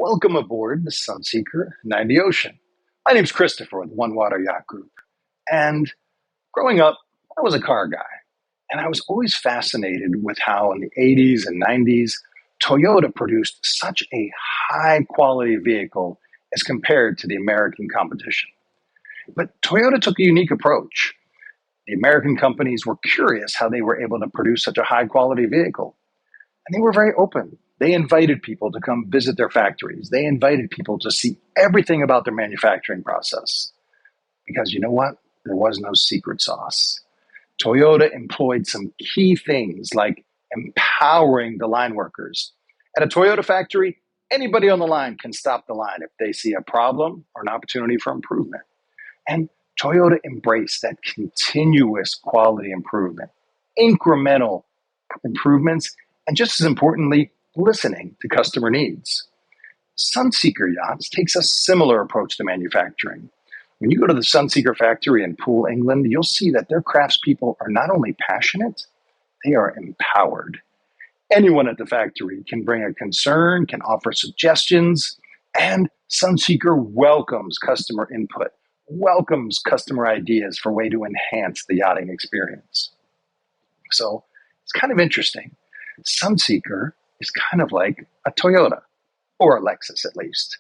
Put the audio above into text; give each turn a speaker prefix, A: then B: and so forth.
A: Welcome aboard the Sunseeker 90 Ocean. My name's Christopher with One Water Yacht Group. And growing up, I was a car guy. And I was always fascinated with how in the 80s and 90s, Toyota produced such a high quality vehicle as compared to the American competition. But Toyota took a unique approach. The American companies were curious how they were able to produce such a high quality vehicle. And they were very open. They invited people to come visit their factories. They invited people to see everything about their manufacturing process. Because you know what? There was no secret sauce. Toyota employed some key things like empowering the line workers. At a Toyota factory, anybody on the line can stop the line if they see a problem or an opportunity for improvement. And Toyota embraced that continuous quality improvement, incremental improvements, and just as importantly, listening to customer needs. Sunseeker Yachts takes a similar approach to manufacturing. When you go to the Sunseeker factory in Poole, England, you'll see that their craftspeople are not only passionate, they are empowered. Anyone at the factory can bring a concern, can offer suggestions, and Sunseeker welcomes customer input, welcomes customer ideas for a way to enhance the yachting experience. So it's kind of interesting. Sunseeker is kind of like a Toyota, or a Lexus at least.